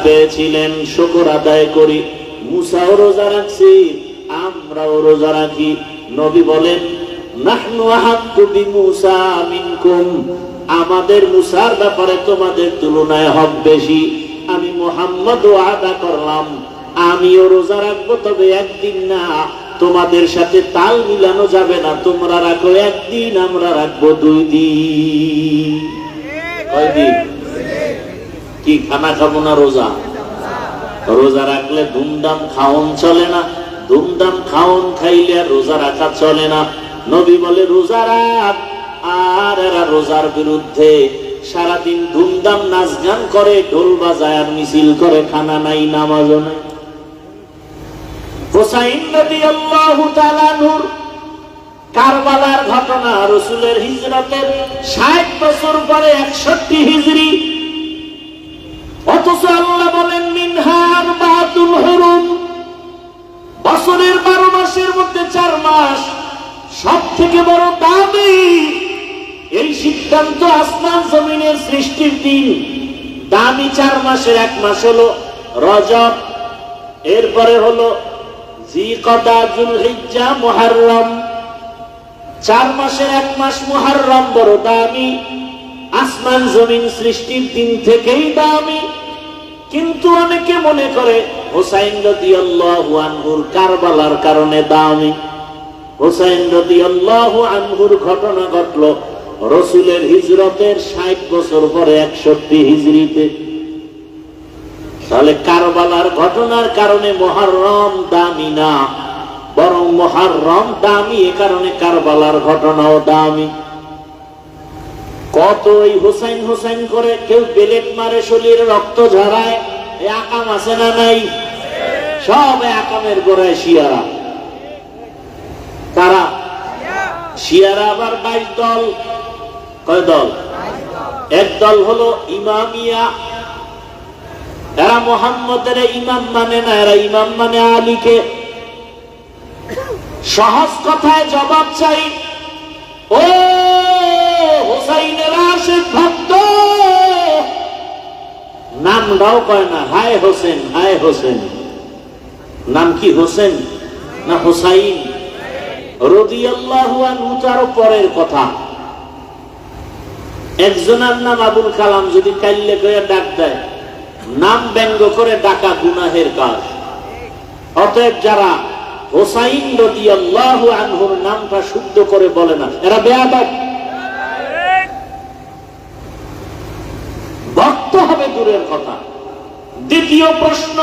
পেয়েছিলেন, শুকর আদায় করি। মুসাও রোজা রাখছি, আমরাও রোজা রাখি। নবী বলেন, নাহনু আহাক্কু বিমূসা মিনকুম, আমাদের মুসার ব্যাপারে তোমাদের তুলনায় হক বেশি। আমি মুহাম্মদ ওয়াদা করলাম আমিও রোজা রাখবো, তবে একদিন না, তোমাদের সাথে তাল মিলানো যাবে না। তোমরা রাখো একদিন, আমরা রাখবো 2 দিন। কয়দিন? কি খানা খাবো না রোজা? রোজা রাখলে ধুমধাম খাওন চলে না, ধুমধাম খাওন খাইলে আর রোজা রাখা চলে না। নবী বলে রোজা রাখ, আর এরা রোজার বিরুদ্ধে সারাদিন ধুমধাম নাচ গান করে, ঢোল বাজায় আর মিছিল করে, খানা নাই, নামাজও নাই। হুসাইন রাদিয়াল্লাহু তাআলা নূর কারবালার ঘটনা, রাসূলের হিজরতের 60 বছর পরে 61 হিজরি, অথচ আল্লাহ বলেন মিনহা আরবাতুল হুরুম, বছরের 12 মাসের মধ্যে 4 মাস সবথেকে বড় দামি। এই সিদ্ধান্ত আসমান জমিনের সৃষ্টির দিন। দামি 4 মাসের 1 মাস হলো রজব, এরপরে হলো জিকদা, যুলহিজ্জা, মুহররম। 4 মাসের 1 মাস মুহররম বড় দামি, আসমান জমিন সৃষ্টির দিন থেকেই দামি। কিন্তু অনেকে মনে করে হুসাইন রাদিয়াল্লাহু আনহুর কারবালার কারণে দামি। হুসাইন রাদিয়াল্লাহু আনহুর ঘটনা ঘটল রাসূলের হিজরতের 60 বছর পরে 61 হিজরিতে। তাহলে কারবালার ঘটনার কারণে মুহররম দামি না, বরং মুহররম দামি এ কারণে কারবালার ঘটনাও দামি। কত এই হুসাইন হুসাইন করে কেউ বেলেট মারে, শরীরে রক্ত ঝরায়, এই আকাম আছে না নাই? সব আকামের গোড়ায় শিয়ারা। তারা শিয়ারা আবার 22 দল। কয় দল? এক দল হলো ইমামিয়া, এরা মুহাম্মদের ইমাম মানে না, এরা ইমাম মানে আলীকে। সহজ কথায় জবাব চাই, ও হুসাইনের আশিক ভক্ত, নামটাও কয় না, হায় হোসেন, হায় হোসেন। নাম কি হোসেন না হুসাইন? রাদিয়াল্লাহু আনহু তার পরের কথা। একজনের নাম আবুল কালাম, যদি কাইল্লে কয়ে ডাক দেয়, নাম ব্যঙ্গ করে ডাকা গুনাহের কাজ। অতএব যারা হুসাইন রাদিয়াল্লাহু আনহুর নামটা শুদ্ধ করে বলে না, এরা বেয়াদব। ভক্ত হবে দূরের কথা। দ্বিতীয় প্রশ্ন,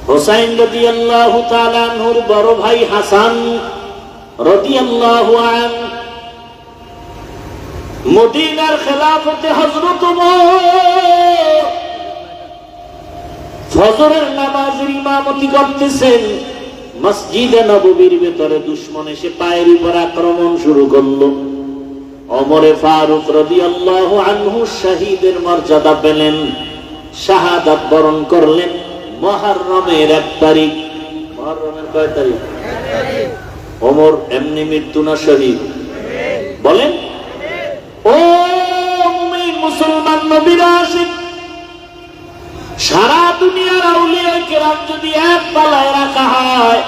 হুসাইন রাদিয়াল্লাহু তাআলা আনহুর বড় ভাই হাসান রাদিয়াল্লাহু আনহু মদিনার খেলাফতে হযরত ওমর ফজরের নামাজের ইমামতি করতেছেন। মসজিদে নববীর ভেতরে দুশমন এসে পায়ের উপর আক্রমণ শুরু করলো। ওমরে ফারুক রাদিয়াল্লাহু আনহু শহীদের মর্যাদা পেলেন, শাহাদাত বরণ করলেন মুহররমের 1 তারিখ। মুহররমের কয় তারিখ? 1 তারিখ। ওমর এমনি মৃত্যু না শহীদ? বলেন। ও মুমিন মুসলমান নবীর আশিক, সারা দুনিয়ার আউলিয়া কেরাম যদি এক পালায় রাখা হয়,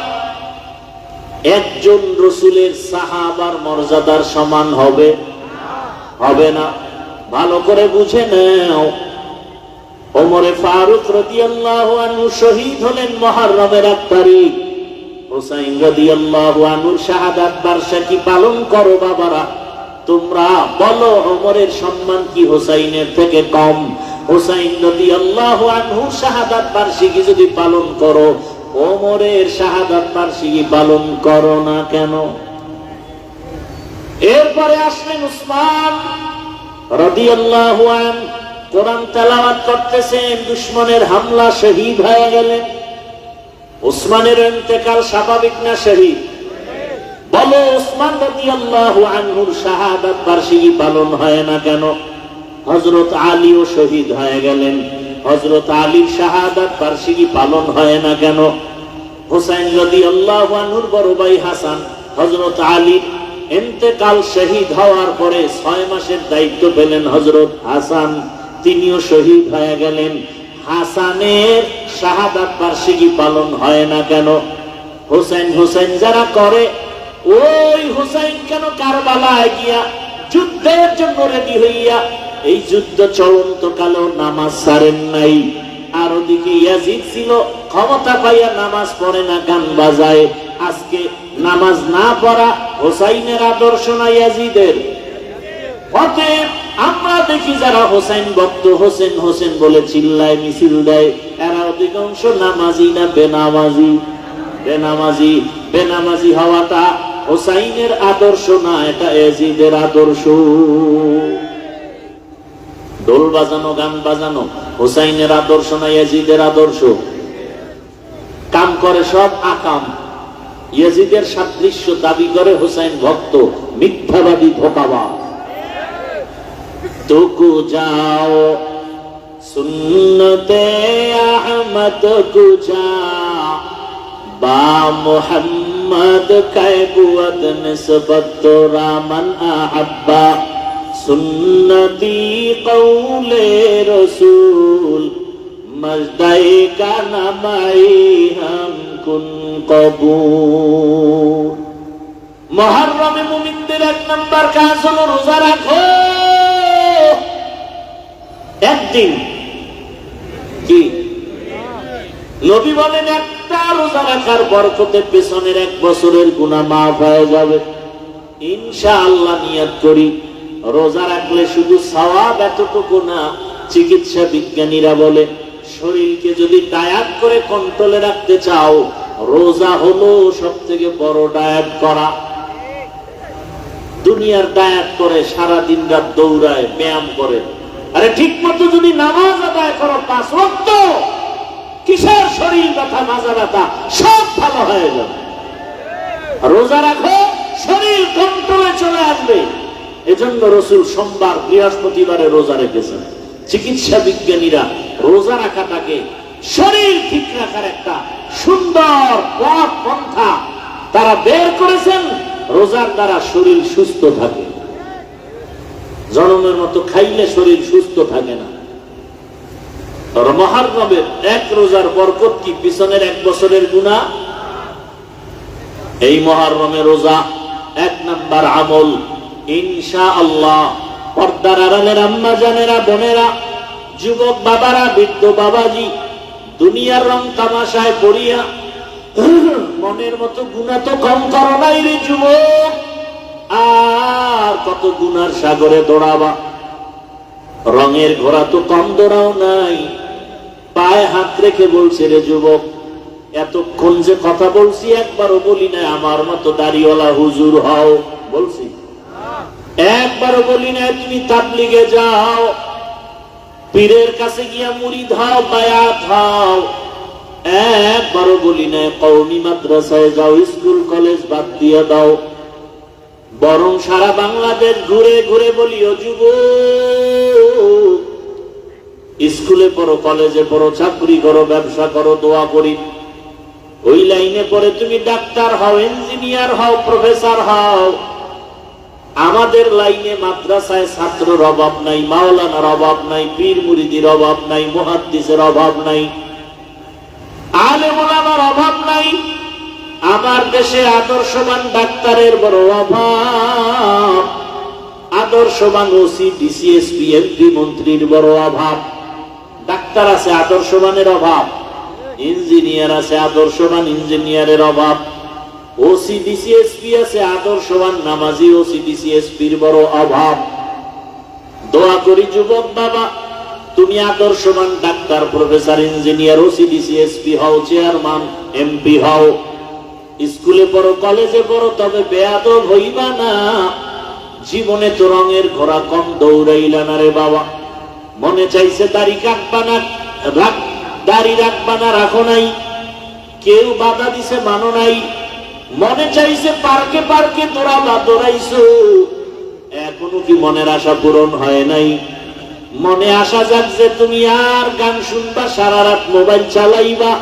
একজন রাসূলের সাহাবার মর্যাদার সমান হবে? হবে না। ভালো করে বুঝে নাও। ওমরে ফারুক রাদিয়াল্লাহু আনহু শহীদ হলেন মুহররমের 1 তারিখ। হুসাইন রাদিয়াল্লাহু আনহুর শাহাদাত বার্ষিকী পালন করো বাবারা। তোমরা বলো ওমরের সম্মান কি হুসাইনের থেকে কম? হুসাইন রাদিয়াল্লাহু আনহুর শাহাদাত বার্ষিকী যদি পালন করো, ওমরের শাহাদাত বার্ষিকী পালন করো না কেন? এরপরে আসলেন উসমান রাদিয়াল্লাহু আনহু, কোরআন তেলাওয়াত করতেছেন, দুশমনের হামলা, শহীদ হয়ে গেলেন। উসমানের ইন্তেকাল স্বাভাবিক না শহীদ? বলো উসমান রাদিয়াল্লাহু আনহুর শাহাদাত বার্ষিকী পালন হয় না কেন? হযরত আলীও শহীদ হয়ে গেলেন, হযরত আলীর শাহাদাত বার্ষিকী পালন হয় না কেন? হুসাইন রাদিয়াল্লাহু আনহুর বড় ভাই হাসান, হযরত আলীর ইন্তেকাল শহীদ হওয়ার পরে 6 মাসের দায়িত্ব পেলেন হযরত হাসান, তিনিও শহীদ হয়ে গেলেন। হাসানের শাহাদাত বার্ষিকী পালন হয় না কেন? হোসেন হোসেন যারা করে, ওই হোসেন কেন কারবালায় গিয়া যুদ্ধের জন্য রেডি হইয়া এই যুদ্ধ চলন্ত কালেও নামাজ ছাড়েন নাই? আর ওদিকে ইয়াজিদ ছিল, ক্ষমতা পাইয়া নামাজ পড়ে না, গান বাজায়। আজকে নামাজ না পড়া হোসাইনের আদর্শ না ইয়াজিদের? অতএব আমরা দেখি যারা হোসেন ভক্ত, হোসেন হোসেন বলে চিল্লায়, মিছিল দেয়, এরা অধিকাংশ নামাজি না বেনামাজি? বেনামাজি। বেনামাজি হওয়াটা হোসাইনের আদর্শ না, এটা ইয়াজিদের আদর্শ। দোল বাজানো, গান বাজানো হোসাইনের আদর্শ না ইয়াজিদের আদর্শ? কাম করে সব আকাম, ইয়াজিদের সাদৃশ্য দাবি করে হোসাইন ভক্ত, মিথ্যাবাদী, ধোঁকাবাজ। तुकु जाओ सुन्नते अहमद कुजा बा मुहम्मद कैबुअत निस्बत तो रामन अहब्बा सुन्नती कौले रसूल मजदाई का नमाई हम कुन कबूल। मुहर्रम मुमिनদের এক নাম্বার কাজ হলো রোজা রাখো। একদিন কি নবী বলেন, একটা রোজা রাখার বরকতে পেছনের 1 বছরের গুনাহ মাফ হয়ে যাবে ইনশাআল্লাহ। নিয়ত করি, রোজা রাখলে শুধু সওয়াব এতটুকু না, চিকিৎসা বিজ্ঞানীরা বলে শরীরকে যদি ডায়েট করে কন্ট্রোলে রাখতে চাও, রোজা হলো সবথেকে বড় ডায়েট করা। দুনিয়ার ডায়েট করে, সারা দিন রাত দৌড়ায়, ব্যায়াম করে। আরে ঠিক মতো যদি নামাজ আদায় করো 5 ওয়াক্ত, কিসের শরীর ব্যথা, মাজা ব্যথা, সব ভালো হয়ে যাবে। রোজা রাখো, শরীর কন্ট্রোলে চলে আসবে। এজন্য রাসূল সোমবার, বৃহস্পতিবারে রোজা রেখেছেন। চিকিৎসা বিজ্ঞানীরা রোজা রাখাটাকে শরীর ঠিক রাখার একটা সুন্দর পথ পন্থা তারা বের করেছেন। রোজার দ্বারা শরীর সুস্থ থাকে। জনমের মতো খাইলে শরীর সুস্থ থাকে না। মুহররমের 1 রোজার বরকত কি? পিছনের 1 বছরের গুনাহ। এই মুহররমে রোজা 1 নাম্বার আমল ইনশাআল্লাহ। পর্দার আড়ালের আম্মা জানেরা, বোনেরা, যুবক বাবারা, বৃদ্ধ বাবাজি, দুনিয়ার রং তামাশায় পড়িয়া মনের মতো গুনাহ তো কম করো নাই রে যুবক। আর কত গুনার সাগরে দৌড়াবা। রঙের ঘোড়া তো কম দৌড়াও নাই। পায়ে হাত রেখে বলছে রে যুবক, এতক্ষণ যে কথা বলছি একবারও বলি না আমার মতো দাড়িওয়ালা হুজুর হও। বলছি? একবারও বলি না তুমি তাবলিগে যাও, পীরের কাছে গিয়া মুরিদ হও, বায়াত হও। একবারও বলি না কওমি মাদ্রাসায় যাও, স্কুল কলেজ বাদ দিয়ে দাও। বরং সারা বাংলাদেশ ঘুরে ঘুরে বলি, ও যুবক, স্কুলে পড়ো, কলেজে পড়ো, চাকরি করো, ব্যবসা করো, দোয়া করি। ওই লাইনে পড়ে তুমি ডাক্তার হও, ইঞ্জিনিয়ার হও, প্রফেসর হও। আমাদের লাইনে মাদ্রাসায় ছাত্রের অভাব নাই, মাওলানার অভাব নাই, পীর মুরিদির অভাব নাই, মুহাদ্দিসের অভাব নাই, আলেম ওলামার অভাব নাই। আমার দেশে আদর্শবান ডাক্তারের বড় অভাব, আদর্শবান ওসি, ডিসি, এসপি, এমপি, মন্ত্রীর বড় অভাব। ডাক্তার আছে, আদর্শবানের অভাব। ইঞ্জিনিয়ার আছে, আদর্শবান ইঞ্জিনিয়ারের অভাব। ওসি, ডিসি, এসপি আছে, আদর্শবান নামাজি ওসি, ডিসি, এসপির বড় অভাব। দোয়া করি যুবক বাবা, তুমি আদর্শবান doctor, professor, engineer, OC, DC, SP হও, চেয়ারম্যান, এমপি হও। স্কুলে পড়ো, কলেজে পড়ো, তবে বেয়াদব হইবা না। জীবনে তো রঙের ঘোড়া কম দৌড়াইলা না রে বাবা। মনে চাইছে দাড়ি কাটবা না, দাড়ি রাখবা না, রাখো নাই। কেউ বাধা দিছে, মানো নাই। মনে চাইছে পার্কে পার্কে দৌড়াবা, দৌড়াইছো। এখনো কি মনের আশা পূরণ হয় নাই? মনে আশা যাক যে তুমি আর গান শুনবা, সারা রাত মোবাইল চালাইবা,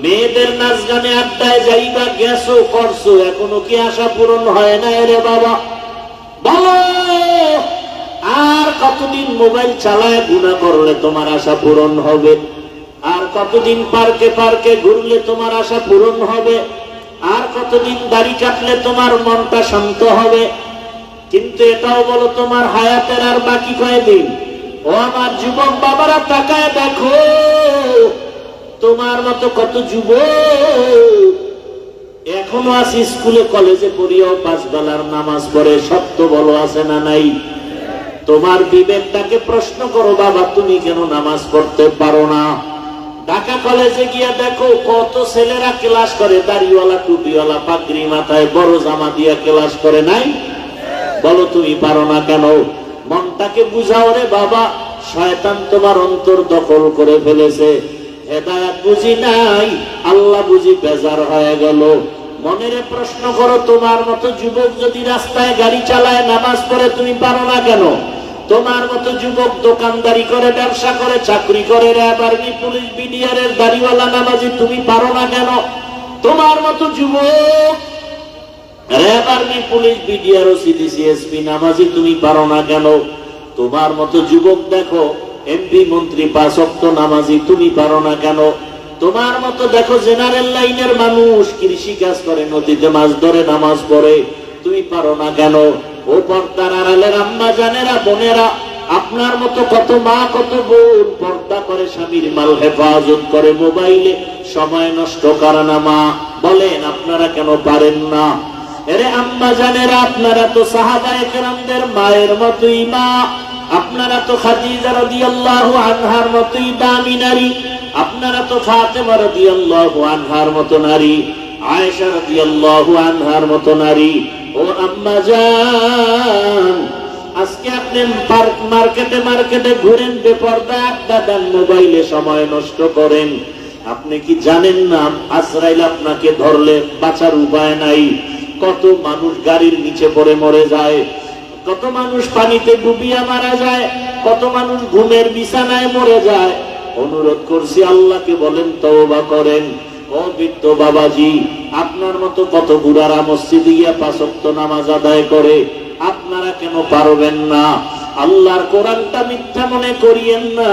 মেয়েদের নাচ গানে আড্ডায় যাইবা, গেছো, করছো। এখনো কি আশা পূরণ হয় না রে বাবা? বলো, আর কতদিন মোবাইল চালায় গুনাহ করলে তোমার আশা পূরণ হবে? আর কতদিন পার্কে পার্কে ঘুরলে তোমার আশা পূরণ হবে, আর কতদিন দাড়ি কাটলে তোমার মনটা শান্ত হবে। কিন্তু এটাও বলো, তোমার হায়াতের আর বাকি কয়দিন? ও আমার যুবক বাবারা, তাকায় দেখো তোমার মতো কত যুবক এখনো আছে স্কুলে কলেজে পড়িয়াও 5 বেলার নামাজ পড়ে। সত্য বলো, আছে না নাই? তোমার বিবেকটাকে প্রশ্ন করো, বাবা তুমি কেন নামাজ পড়তে পারো না? ঢাকা কলেজে গিয়া দেখো কত ছেলেরা ক্লাস করে, দাড়িওয়ালা টুপিওয়ালা পাগড়ি মাথায় বড় জামা দিয়া ক্লাস করে, নাই? বলো তুমি পারো না কেন? মনটাকে বুঝাও রে বাবা, শয়তান তোমার অন্তর দখল করে ফেলেছে। হেদায়েত বুঝি নাই, আল্লাহ বুঝি বেজার হয়ে গেল। মনের প্রশ্ন করো, তোমার মতো যুবক যদি রাস্তায় গাড়ি চালায় নামাজ পড়ে, তুমি পারো না কেন? তোমার মতো যুবক দোকানদারি করে, ব্যবসা করে, চাকরি করে, র্যাব আর্মি পুলিশ বিডিআরের দাড়িওয়ালা নামাজি, তুমি পারো না কেন? তোমার মতো যুবক র্যাব আর্মি পুলিশ বিডিআর ও সিডিসিএসপি নামাজি, তুমি পারো না কেন? তোমার মতো যুবক দেখো এমপি মন্ত্রী 5 ওয়াক্ত নামাজি, তুমি পারো না কেন? তোমার মতো দেখো জেনারেল লাইনের মানুষ কৃষি কাজ করে, নদীতে মাছ ধরে, নামাজ পড়ে, তুমি পারো না কেন? ও পর্দার আড়ালের আম্মা জানেরা, বোনেরা, আপনার মতো কত মা কত বোন পর্দা করে, স্বামীর মাল হেফাজত করে, মোবাইলে সময় নষ্ট করে না। মা বলেন আপনারা কেন পারেন না? এরে আম্মা জানেরা, আপনারা তো সাহাবায়ে কেরামদের মায়ের মতোই মা, আপনারা তো খাদিজা রাদিয়াল্লাহু আনহার মতোই দামি নারী, আপনারা তো ফাতেমা রাদিয়াল্লাহু আনহার মতো নারী, আয়েশা রাদিয়াল্লাহু আনহার মতো নারী। ও আম্মা জান, আজকে আপনি মার্কেটে মার্কেটে ঘুরেন, বেপরদা আড্ডা দেন, মোবাইলে সময় নষ্ট করেন। আপনি কি জানেন না আজরাইল আপনাকে ধরলে বাঁচার উপায় নাই? কত মানুষ গাড়ির নিচে পড়ে মরে যায়, কত মানুষ পানিতে ডুবিয়া মারা যায়, কত মানুষ ঘুমের বিছানায় মরে যায়। অনুরোধ করছি আল্লাহকে বলেন, তওবা করেন। ও বৃদ্ধ বাবাজি, আপনার মতো কত বুড়ারা মসজিদে গিয়া 5 ওয়াক্ত নামাজ আদায় করে, আপনারা কেন পারবেন না? আল্লাহর কোরআনটা মিথ্যা মনে করিয়েন না।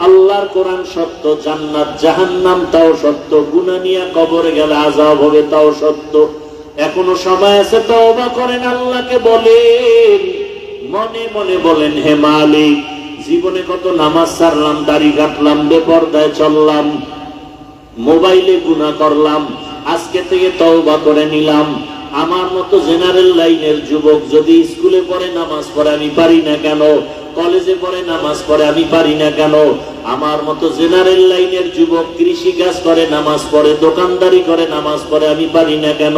আল্লাহর কোরআন সত্য, জান্নাত জাহান্নাম তাও সত্য, গুনাহ নিয়ে কবরে গেলে আযাব হবে তাও সত্য। এখনো সময় আছে, তওবা করেন, আল্লাহকে বলেন, মনে মনে বলেন, হে মালিক, জীবনে কত নামাজ ছাড়লাম, দাড়ি কাটলাম, বেপরদায় চললাম, মোবাইলে গুনাহ করলাম, আজকে থেকে তওবা করে নিলাম। আমার মতো জেনারেল লাইনের যুবক যদি স্কুলে পড়ে নামাজ পড়ে, আমি পারি না কেন? কলেজে পড়ে নামাজ পড়ে, আমি পারি না কেন? আমার মতো জেনারেল লাইনের যুবক কৃষি কাজ করে নামাজ পড়ে, দোকানদারি করে নামাজ পড়ে, আমি পারি না কেন?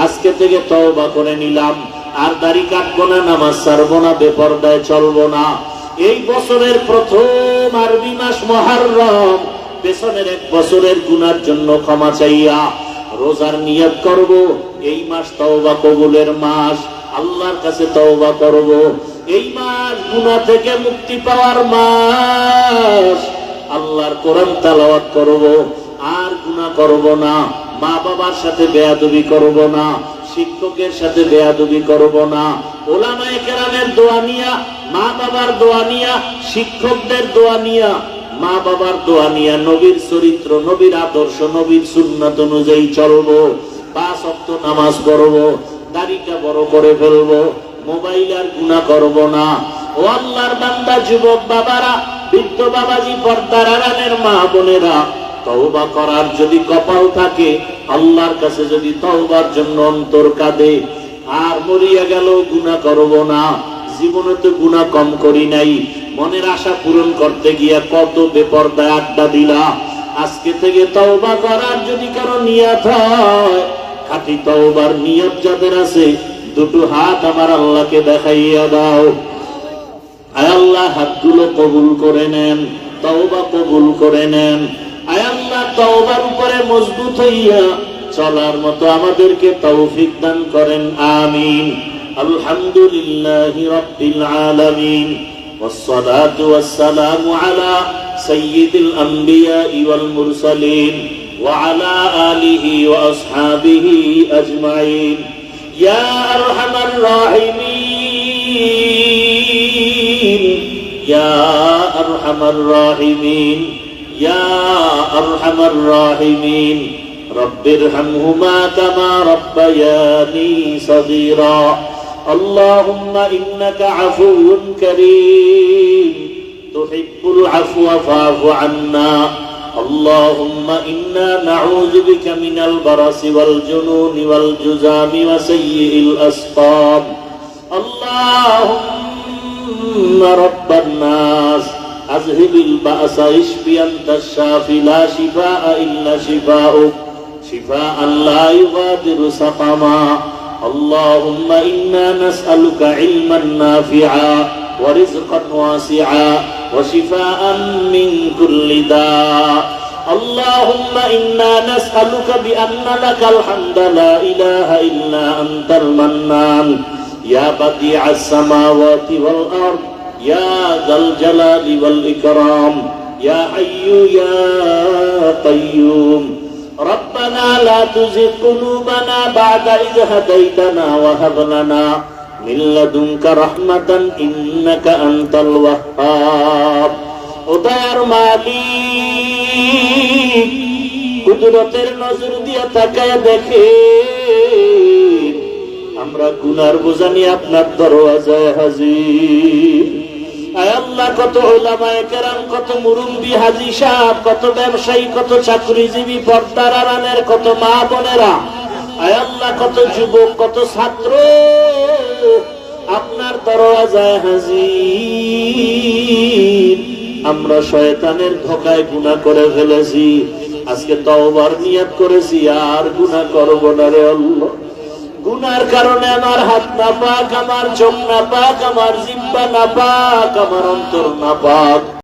আজকে থেকে তওবা করে নিলাম, আর দাড়ি কাটবো না, নামাজ ছাড়বো না, বেপরদায় চলবো না। এই বছরের প্রথম আরবি মাস মুহররম, পেছনের 1 বছরের গুনার জন্য ক্ষমা চাইয়া রোজার নিয়ত করব। এই মাস তওবা কবুলের মাস, আল্লাহর কাছে তওবা করব। এই মাস গুনাহ থেকে মুক্তি পাওয়ার মাস, আল্লাহর কোরআন তেলাওয়াত করব, আর গুনাহ করব না, মা বাবার সাথে বেয়াদবি করব না, শিক্ষকের সাথে বেয়াদবি করব না, ওলামায়ে কেরামের দোয়া নিয়া, মা বাবার দোয়া নিয়া, শিক্ষকদের দোয়া নিয়া, মা বাবার দোয়া নিয়া, নবীর চরিত্র, নবীর আদর্শ, নবীর সুন্নাত অনুযায়ী চলবো, 5 ওয়াক্ত নামাজ পড়বো, দাড়িটা বড় করে ফেলবো, মোবাইল আর গুনাহ করব না। ও আল্লাহর বান্দা, যুবক বাবারা, বৃদ্ধ বাবাজি, পর্দার আড়ালের মা বোনেরা, তওবা করার যদি কপাল থাকে, আল্লাহর কাছে যদি তওবার জন্য অন্তর কাঁদে, আর মরিয়া গেল গুনাহ করব না। জীবনে তো গুনাহ কম করি নাই, মনের আশা পূরণ করতে গিয়া কত বেপরদায় আড্ডা দিলা। আজকে থেকে তওবা করার যদি কারো নিয়ত হয়, খাঁটি তওবার নিয়ত যাদের আছে, 2 হাত আমার আল্লাহকে দেখাইয়া দাও। আয় আল্লাহ, হাতগুলো কবুল করে নেন, তওবা কবুল করে নেন। আয় আল্লাহ, তওবার উপরে মজবুত হইয়া চলার মতো আমাদেরকে তৌফিক দান করেন, আমিন। আলহামদুলিল্লাহি রাব্বিল আলামিন, والصلاة والسلام على سيد الأنبياء والمرسلين وعلى آله وأصحابه أجمعين يا أرحم الراحمين يا أرحم الراحمين يا আরহামার রাহিমিন রব্বিরহামহুমা কামা রাব্বায়ানি সগীরা আল্লাহুম্মা ইন্নাকা আফুউন কারীম তুহিব্বুল আফওয়া ফা'ফু আন্না اللهم إنا نعوذ بك من البرص والجنون والجذام وسيء الأسقام اللهم رب الناس أذهب البأس اشف أنت الشافي لا شفاء إلا شفاؤك شفاء لا يغادر سقما اللهم إنا نسألك علما نافعا ورزقا واسعا وشفاء من كل داء اللهم إنا نسألك بأن لك الحمد لا إله إلا أنت المنان يا بديع السماوات والأرض يا ذا الجلال والإكرام يا حي يا قيوم ربنا لا تزغ قلوبنا بعد إذ هديتنا وهب لنا من لدنك رحمة إنك أنت الوهاب উদার মালিক কুদরতের নজর দিয়ে তাকায় দেখে আমরা গুনার বোঝা নিয়ে আপনার দরওয়াজায় হাজির। আয় আল্লাহ, কত উলামায়ে কেরাম, কত মুরব্বি হাজী সাহেব, কত ব্যবসায়ী, কত চাকরিজীবী, পর্দার আড়ালের কত মা বোনেরা, আয় আল্লাহ, কত যুবক, কত ছাত্র আপনার দরওয়াজায় হাজির। আমরা শয়তানের ধোঁকায় গুনাহ করে ফেলেছি, আজকে তওবার নিয়ত করেছি আর গুনাহ করব না রে আল্লাহ। গুনার কারণে আমার হাত নাপাক, আমার চোখ নাপাক, আমার জিহ্বা নাপাক, আমার অন্তর নাপাক।